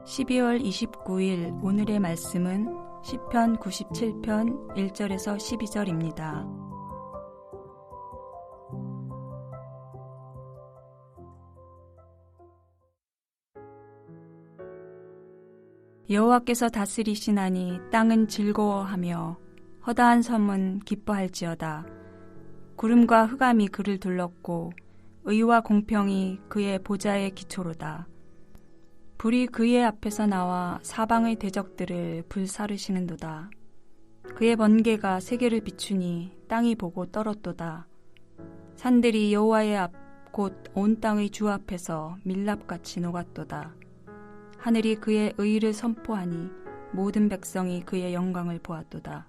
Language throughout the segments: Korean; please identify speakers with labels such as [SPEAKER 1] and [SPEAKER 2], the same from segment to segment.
[SPEAKER 1] 12월 29일 오늘의 말씀은 시편 97편 1절에서 12절입니다. 여호와께서 다스리시나니 땅은 즐거워하며 허다한 섬은 기뻐할지어다. 구름과 흑암이 그를 둘렀고 의와 공평이 그의 보좌의 기초로다. 불이 그의 앞에서 나와 사방의 대적들을 불사르시는도다. 그의 번개가 세계를 비추니 땅이 보고 떨었도다. 산들이 여호와의 앞 곧 온 땅의 주 앞에서 밀랍같이 녹았도다. 하늘이 그의 의를 선포하니 모든 백성이 그의 영광을 보았도다.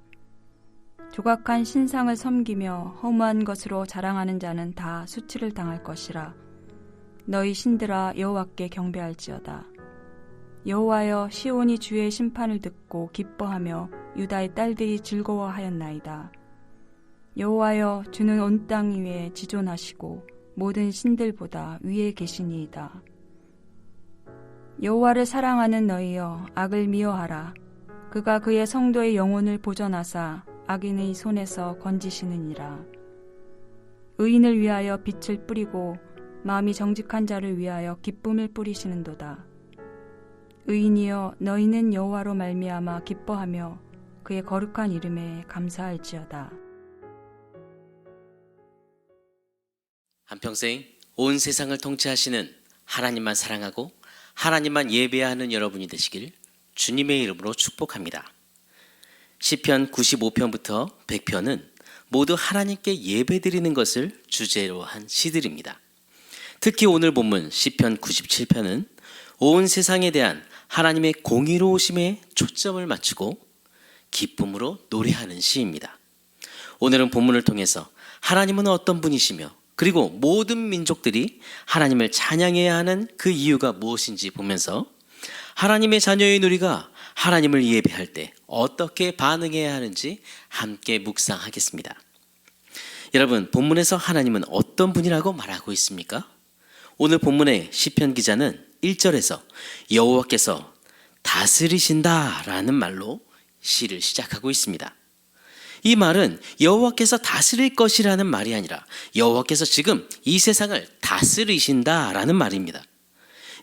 [SPEAKER 1] 조각한 신상을 섬기며 허무한 것으로 자랑하는 자는 다 수치를 당할 것이라. 너희 신들아 여호와께 경배할지어다. 여호와여, 시온이 주의 심판을 듣고 기뻐하며 유다의 딸들이 즐거워하였나이다. 여호와여, 주는 온 땅 위에 지존하시고 모든 신들보다 위에 계시니이다. 여호와를 사랑하는 너희여, 악을 미워하라. 그가 그의 성도의 영혼을 보전하사 악인의 손에서 건지시느니라. 의인을 위하여 빛을 뿌리고 마음이 정직한 자를 위하여 기쁨을 뿌리시는도다. 의인이여, 너희는 여호와로 말미암아 기뻐하며 그의 거룩한 이름에 감사할지어다.
[SPEAKER 2] 한평생 온 세상을 통치하시는 하나님만 사랑하고 하나님만 예배하는 여러분이 되시길 주님의 이름으로 축복합니다. 시편 95편부터 100편은 모두 하나님께 예배드리는 것을 주제로 한 시들입니다. 특히 오늘 본문 시편 97편은 온 세상에 대한 하나님의 공의로우심에 초점을 맞추고 기쁨으로 노래하는 시입니다. 오늘은 본문을 통해서 하나님은 어떤 분이시며 그리고 모든 민족들이 하나님을 찬양해야 하는 그 이유가 무엇인지 보면서 하나님의 자녀인 우리가 하나님을 예배할 때 어떻게 반응해야 하는지 함께 묵상하겠습니다. 여러분, 본문에서 하나님은 어떤 분이라고 말하고 있습니까? 오늘 본문의 시편 기자는 1절에서 여호와께서 다스리신다라는 말로 시를 시작하고 있습니다. 이 말은 여호와께서 다스릴 것이라는 말이 아니라 여호와께서 지금 이 세상을 다스리신다라는 말입니다.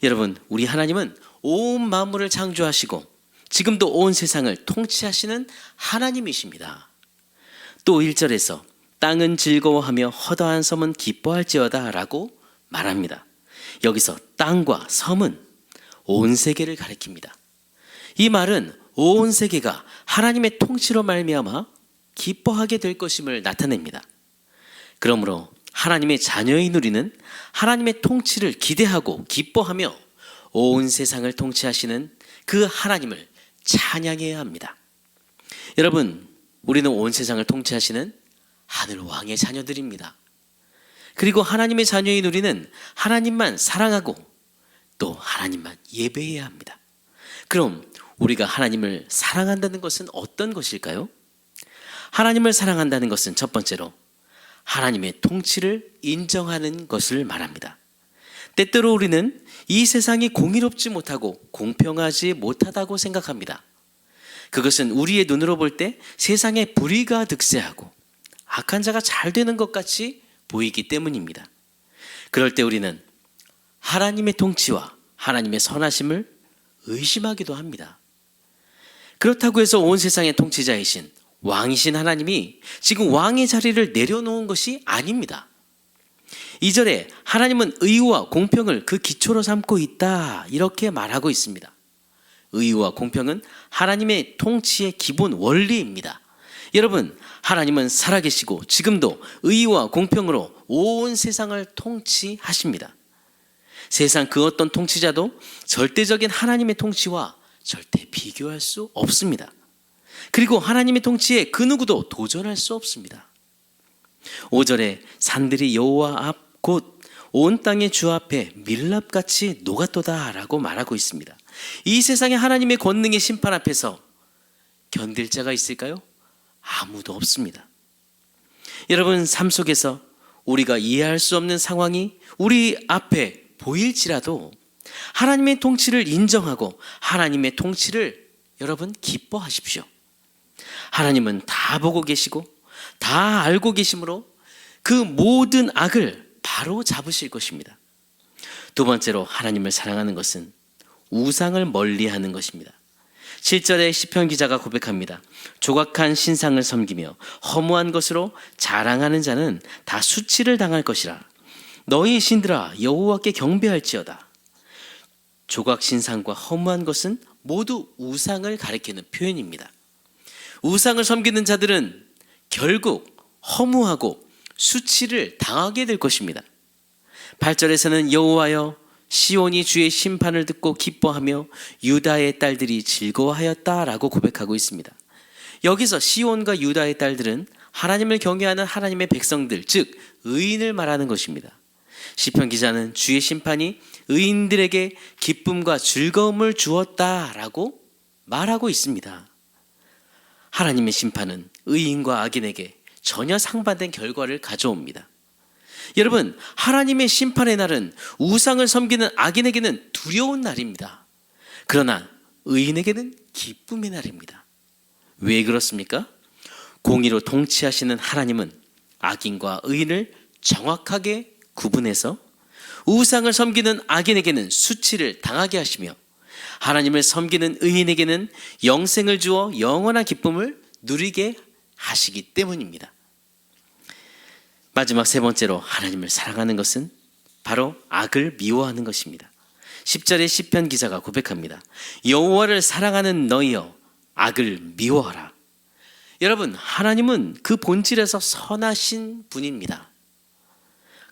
[SPEAKER 2] 여러분, 우리 하나님은 온 만물을 창조하시고 지금도 온 세상을 통치하시는 하나님이십니다. 또 1절에서 땅은 즐거워하며 허다한 섬은 기뻐할지어다 라고 말합니다. 여기서 땅과 섬은 온 세계를 가리킵니다. 이 말은 온 세계가 하나님의 통치로 말미암아 기뻐하게 될 것임을 나타냅니다. 그러므로 하나님의 자녀인 우리는 하나님의 통치를 기대하고 기뻐하며 온 세상을 통치하시는 그 하나님을 찬양해야 합니다. 여러분, 우리는 온 세상을 통치하시는 하늘 왕의 자녀들입니다. 그리고 하나님의 자녀인 우리는 하나님만 사랑하고 또 하나님만 예배해야 합니다. 그럼 우리가 하나님을 사랑한다는 것은 어떤 것일까요? 하나님을 사랑한다는 것은 첫 번째로 하나님의 통치를 인정하는 것을 말합니다. 때때로 우리는 이 세상이 공의롭지 못하고 공평하지 못하다고 생각합니다. 그것은 우리의 눈으로 볼 때 세상에 불의가 득세하고 악한 자가 잘 되는 것 같이 보이기 때문입니다. 그럴 때 우리는 하나님의 통치와 하나님의 선하심을 의심하기도 합니다. 그렇다고 해서 온 세상의 통치자이신 왕이신 하나님이 지금 왕의 자리를 내려놓은 것이 아닙니다. 2절에 하나님은 의와 공평을 그 기초로 삼고 있다 이렇게 말하고 있습니다. 의와 공평은 하나님의 통치의 기본 원리입니다. 여러분, 하나님은 살아계시고 지금도 의와 공평으로 온 세상을 통치하십니다. 세상 그 어떤 통치자도 절대적인 하나님의 통치와 절대 비교할 수 없습니다. 그리고 하나님의 통치에 그 누구도 도전할 수 없습니다. 5절에 산들이 여호와 앞 곧 온 땅의 주 앞에 밀랍같이 녹았도다 라고 말하고 있습니다. 이 세상의 하나님의 권능의 심판 앞에서 견딜 자가 있을까요? 아무도 없습니다. 여러분, 삶 속에서 우리가 이해할 수 없는 상황이 우리 앞에 보일지라도 하나님의 통치를 인정하고 하나님의 통치를 여러분 기뻐하십시오. 하나님은 다 보고 계시고 다 알고 계시므로 그 모든 악을 바로 잡으실 것입니다. 두 번째로 하나님을 사랑하는 것은 우상을 멀리하는 것입니다. 7절에 시편 기자가 고백합니다. 조각한 신상을 섬기며 허무한 것으로 자랑하는 자는 다 수치를 당할 것이라. 너희 신들아 여호와께 경배할지어다. 조각 신상과 허무한 것은 모두 우상을 가리키는 표현입니다. 우상을 섬기는 자들은 결국 허무하고 수치를 당하게 될 것입니다. 8절에서는 여호와여 시온이 주의 심판을 듣고 기뻐하며 유다의 딸들이 즐거워하였다라고 고백하고 있습니다. 여기서 시온과 유다의 딸들은 하나님을 경외하는 하나님의 백성들, 즉 의인을 말하는 것입니다. 시편 기자는 주의 심판이 의인들에게 기쁨과 즐거움을 주었다라고 말하고 있습니다. 하나님의 심판은 의인과 악인에게 전혀 상반된 결과를 가져옵니다. 여러분, 하나님의 심판의 날은 우상을 섬기는 악인에게는 두려운 날입니다. 그러나 의인에게는 기쁨의 날입니다. 왜 그렇습니까? 공의로 통치하시는 하나님은 악인과 의인을 정확하게 구분해서 우상을 섬기는 악인에게는 수치를 당하게 하시며 하나님을 섬기는 의인에게는 영생을 주어 영원한 기쁨을 누리게 하시기 때문입니다. 마지막 세 번째로 하나님을 사랑하는 것은 바로 악을 미워하는 것입니다. 10절에 시편 기자가 고백합니다. 여호와를 사랑하는 너희여 악을 미워하라. 여러분, 하나님은 그 본질에서 선하신 분입니다.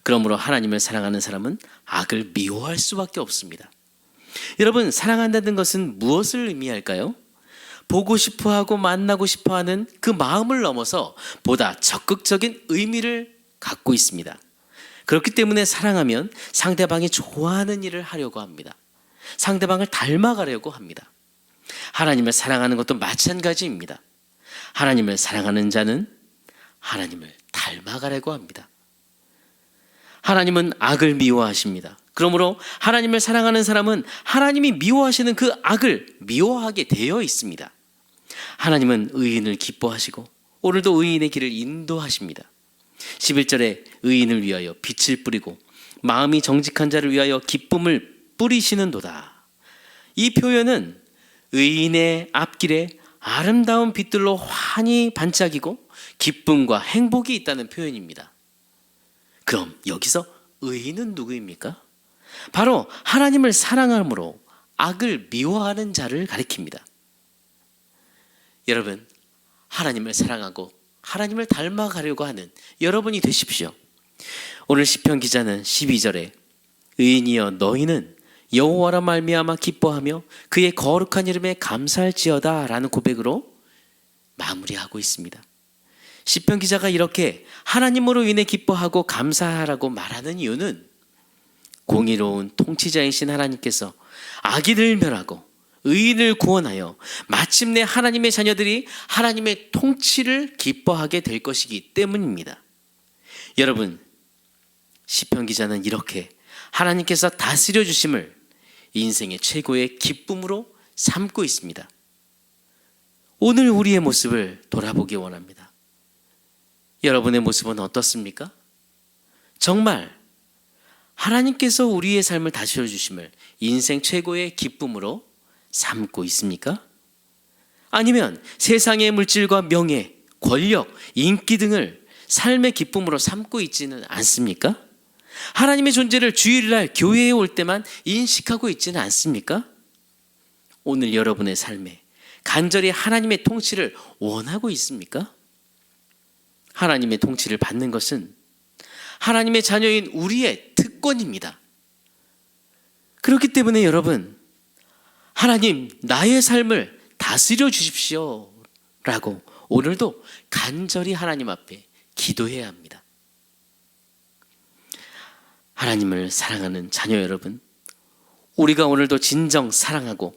[SPEAKER 2] 그러므로 하나님을 사랑하는 사람은 악을 미워할 수밖에 없습니다. 여러분, 사랑한다는 것은 무엇을 의미할까요? 보고 싶어하고 만나고 싶어하는 그 마음을 넘어서 보다 적극적인 의미를 갖고 있습니다. 그렇기 때문에 사랑하면 상대방이 좋아하는 일을 하려고 합니다. 상대방을 닮아가려고 합니다. 하나님을 사랑하는 것도 마찬가지입니다. 하나님을 사랑하는 자는 하나님을 닮아가려고 합니다. 하나님은 악을 미워하십니다. 그러므로 하나님을 사랑하는 사람은 하나님이 미워하시는 그 악을 미워하게 되어 있습니다. 하나님은 의인을 기뻐하시고 오늘도 의인의 길을 인도하십니다. 11절에 의인을 위하여 빛을 뿌리고 마음이 정직한 자를 위하여 기쁨을 뿌리시는도다. 이 표현은 의인의 앞길에 아름다운 빛들로 환히 반짝이고 기쁨과 행복이 있다는 표현입니다. 그럼 여기서 의인은 누구입니까? 바로 하나님을 사랑함으로 악을 미워하는 자를 가리킵니다. 여러분, 하나님을 사랑하고 하나님을 닮아가려고 하는 여러분이 되십시오. 오늘 시편 기자는 12절에 의인이여 너희는 여호와라 말미암아 기뻐하며 그의 거룩한 이름에 감사할지어다 라는 고백으로 마무리하고 있습니다. 시편 기자가 이렇게 하나님으로 인해 기뻐하고 감사하라고 말하는 이유는 공의로운 통치자이신 하나님께서 악인을 멸하고 의인을 구원하여 마침내 하나님의 자녀들이 하나님의 통치를 기뻐하게 될 것이기 때문입니다. 여러분, 시편 기자는 이렇게 하나님께서 다스려 주심을 인생의 최고의 기쁨으로 삼고 있습니다. 오늘 우리의 모습을 돌아보기 원합니다. 여러분의 모습은 어떻습니까? 정말 하나님께서 우리의 삶을 다스려 주심을 인생 최고의 기쁨으로 삼고 있습니까? 아니면 세상의 물질과 명예, 권력, 인기 등을 삶의 기쁨으로 삼고 있지는 않습니까? 하나님의 존재를 주일날 교회에 올 때만 인식하고 있지는 않습니까? 오늘 여러분의 삶에 간절히 하나님의 통치를 원하고 있습니까? 하나님의 통치를 받는 것은 하나님의 자녀인 우리의 특권입니다. 그렇기 때문에 여러분, 하나님 나의 삶을 다스려 주십시오 라고 오늘도 간절히 하나님 앞에 기도해야 합니다. 하나님을 사랑하는 자녀 여러분, 우리가 오늘도 진정 사랑하고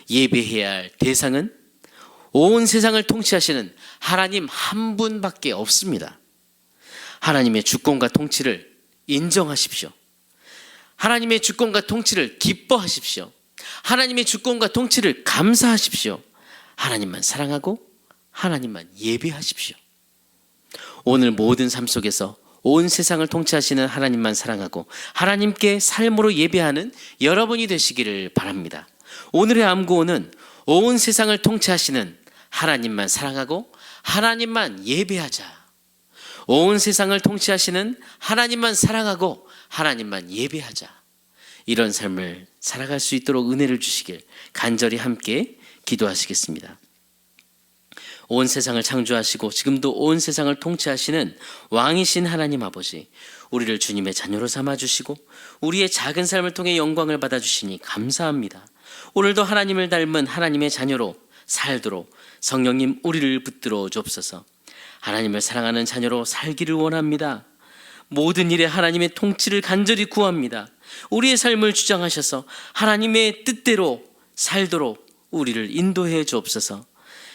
[SPEAKER 2] 예배해야 할 대상은 온 세상을 통치하시는 하나님 한 분밖에 없습니다. 하나님의 주권과 통치를 인정하십시오. 하나님의 주권과 통치를 기뻐하십시오. 하나님의 주권과 통치를 감사하십시오. 하나님만 사랑하고 하나님만 예배하십시오. 오늘 모든 삶 속에서 온 세상을 통치하시는 하나님만 사랑하고 하나님께 삶으로 예배하는 여러분이 되시기를 바랍니다. 오늘의 암구호는 온 세상을 통치하시는 하나님만 사랑하고 하나님만 예배하자. 온 세상을 통치하시는 하나님만 사랑하고 하나님만 예배하자. 이런 삶을 살아갈 수 있도록 은혜를 주시길 간절히 함께 기도하시겠습니다. 온 세상을 창조하시고 지금도 온 세상을 통치하시는 왕이신 하나님 아버지, 우리를 주님의 자녀로 삼아주시고 우리의 작은 삶을 통해 영광을 받아주시니 감사합니다. 오늘도 하나님을 닮은 하나님의 자녀로 살도록 성령님 우리를 붙들어 주옵소서. 하나님을 사랑하는 자녀로 살기를 원합니다. 모든 일에 하나님의 통치를 간절히 구합니다. 우리의 삶을 주장하셔서 하나님의 뜻대로 살도록 우리를 인도해 주옵소서.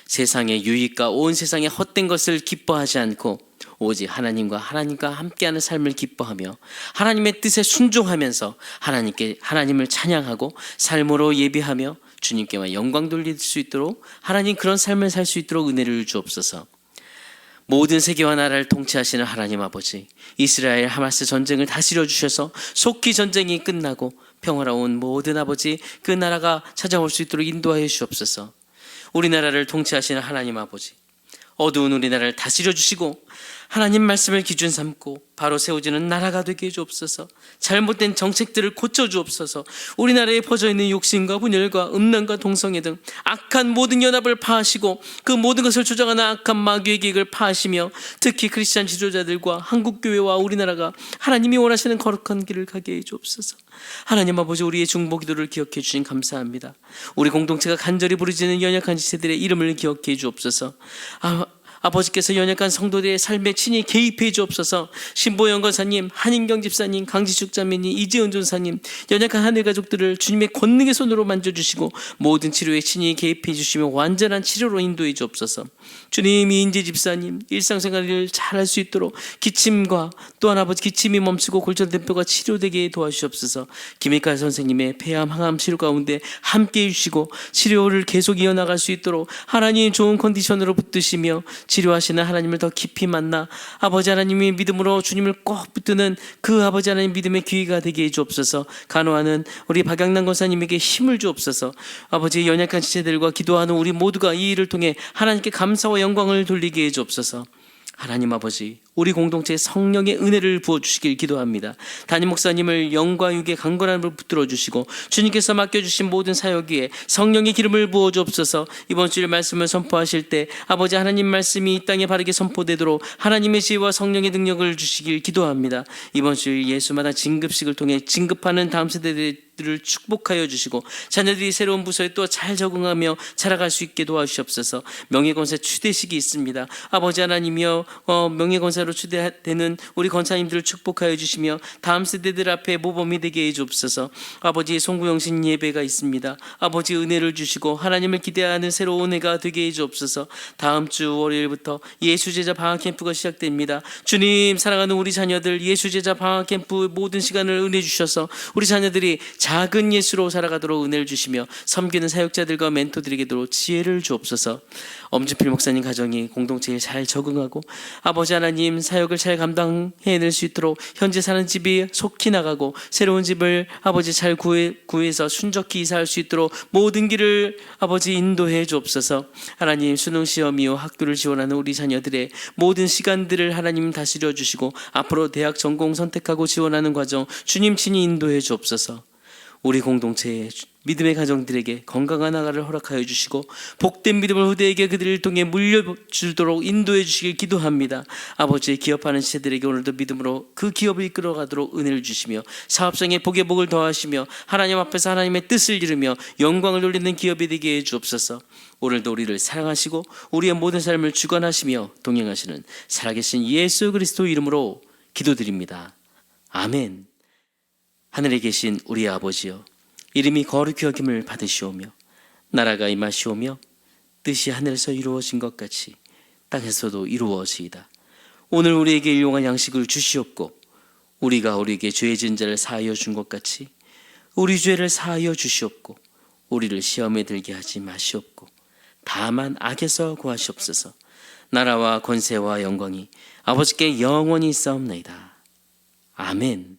[SPEAKER 2] 세상의 유익과 온 세상의 헛된 것을 기뻐하지 않고 오직 하나님과 함께하는 삶을 기뻐하며 하나님의 뜻에 순종하면서 하나님을 찬양하고 삶으로 예배하며 주님께만 영광 돌릴 수 있도록 하나님 그런 삶을 살 수 있도록 은혜를 주옵소서. 모든 세계와 나라를 통치하시는 하나님 아버지, 이스라엘 하마스 전쟁을 다스려 주셔서 속히 전쟁이 끝나고 평화로운 모든 아버지 그 나라가 찾아올 수 있도록 인도하여 주옵소서. 우리나라를 통치하시는 하나님 아버지, 어두운 우리나라를 다스려 주시고 하나님 말씀을 기준 삼고 바로 세워지는 나라가 되게 해주옵소서. 잘못된 정책들을 고쳐주옵소서. 우리나라에 퍼져있는 욕심과 분열과 음란과 동성애 등 악한 모든 연합을 파하시고 그 모든 것을 조장하는 악한 마귀의 계획을 파하시며 특히 크리스찬 지도자들과 한국교회와 우리나라가 하나님이 원하시는 거룩한 길을 가게 해주옵소서. 하나님 아버지, 우리의 중보 기도를 기억해 주신 감사합니다. 우리 공동체가 간절히 부르짖는 연약한 지체들의 이름을 기억해 주옵소서. 아버지께서 연약한 성도들의 삶에 친히 개입해 주옵소서. 신보영 권사님, 한인경 집사님, 강지숙 자매님, 이재은 전사님, 연약한 하늘 가족들을 주님의 권능의 손으로 만져주시고 모든 치료에 친히 개입해 주시며 완전한 치료로 인도해 주옵소서. 주님, 이인재 집사님, 일상생활을 잘할 수 있도록 기침과 또한 아버지 기침이 멈추고 골전대표가 치료되게 도와주시옵소서. 김익할 선생님의 폐암, 항암 치료 가운데 함께해 주시고 치료를 계속 이어나갈 수 있도록 하나님 좋은 컨디션으로 붙드시며 치료하시는 하나님을 더 깊이 만나 아버지 하나님이 믿음으로 주님을 꼭 붙드는 그 아버지 하나님 믿음의 귀가 되게 해주옵소서. 간호하는 우리 박양남 권사님에게 힘을 주옵소서. 아버지, 연약한 지체들과 기도하는 우리 모두가 이 일을 통해 하나님께 감사와 영광을 돌리게 해주옵소서. 하나님 아버지, 우리 공동체에 성령의 은혜를 부어주시길 기도합니다. 담임 목사님을 영과 육의 강건함을 붙들어 주시고 주님께서 맡겨주신 모든 사역 위에 성령의 기름을 부어 주옵소서. 이번 주일 말씀을 선포하실 때 아버지 하나님 말씀이 이 땅에 바르게 선포되도록 하나님의 지혜와 성령의 능력을 주시길 기도합니다. 이번 주일 예수마다 진급식을 통해 진급하는 다음 세대들을 축복하여 주시고 자녀들이 새로운 부서에 또 잘 적응하며 자라갈 수 있게 도와주시옵소서. 명예권세 추대식이 있습니다. 아버지 하나님이여, 명예권세로 추대되는 우리 권사님들을 축복하여 주시며 다음 세대들 앞에 모범이 되게 해주옵소서. 아버지, 송구영신 예배가 있습니다. 아버지, 은혜를 주시고 하나님을 기대하는 새로운 해가 되게 해주옵소서. 다음 주 월요일부터 예수제자 방학 캠프가 시작됩니다. 주님, 사랑하는 우리 자녀들 예수제자 방학 캠프 모든 시간을 은혜 주셔서 우리 자녀들이 작은 예수로 살아가도록 은혜를 주시며 섬기는 사역자들과 멘토들에게도 지혜를 주옵소서. 엄준필 목사님 가정이 공동체에 잘 적응하고 아버지 하나님 사역을 잘 감당해낼 수 있도록 현재 사는 집이 속히 나가고 새로운 집을 아버지 잘 구해서 순적히 이사할 수 있도록 모든 길을 아버지 인도해 주옵소서. 하나님, 수능 시험이요 학교를 지원하는 우리 자녀들의 모든 시간들을 하나님 다스려 주시고 앞으로 대학 전공 선택하고 지원하는 과정 주님 친히 인도해 주옵소서. 우리 공동체의 믿음의 가정들에게 건강한 아가를 허락하여 주시고 복된 믿음을 후대에게 그들을 통해 물려주도록 인도해 주시길 기도합니다. 아버지, 기업하는 지체들에게 오늘도 믿음으로 그 기업을 이끌어가도록 은혜를 주시며 사업성에 복의 복을 더하시며 하나님 앞에서 하나님의 뜻을 이루며 영광을 돌리는 기업이 되게 해 주옵소서. 오늘도 우리를 사랑하시고 우리의 모든 삶을 주관하시며 동행하시는 살아계신 예수 그리스도 이름으로 기도드립니다. 아멘. 하늘에 계신 우리 아버지여, 이름이 거룩히 여김을 받으시오며 나라가 임하시오며 뜻이 하늘에서 이루어진 것 같이 땅에서도 이루어지이다. 오늘 우리에게 일용할 양식을 주시옵고 우리가 우리에게 죄 지은 자를 사하여 준 것 같이 우리 죄를 사하여 주시옵고 우리를 시험에 들게 하지 마시옵고 다만 악에서 구하시옵소서. 나라와 권세와 영광이 아버지께 영원히 있사옵나이다. 아멘.